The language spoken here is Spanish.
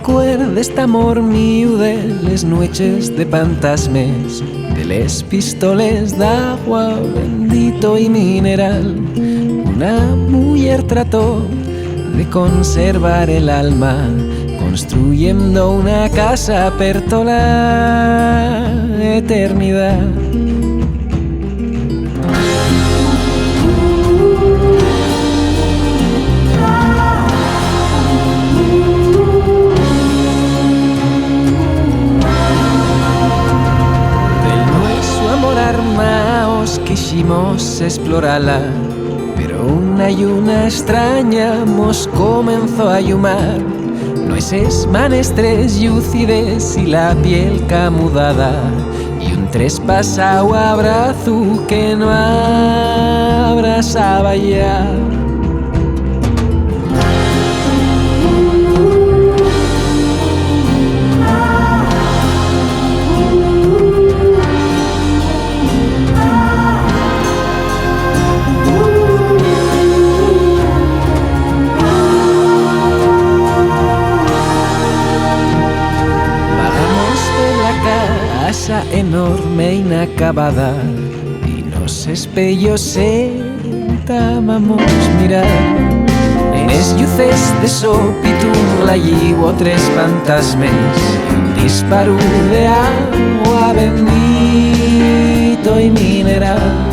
recuerdes d'amor miu de les noches de fantasmes, de les pistoles d'agua bendito y mineral. Una mujer trató de conservar el alma, construyendo una casa per toda la eternidad. Armaos quisimos explorarla, pero una y una extraña mos comenzó a llumar. Nueces manestres lúcides y la piel camudada, y un trespasado abrazo que no abrazaba ya. Casa enorme inacabada, y nos espellos sentábamos mirar. En es lluces de sopitum la llevo tres fantasmes, y un disparo de agua bendito y mineral.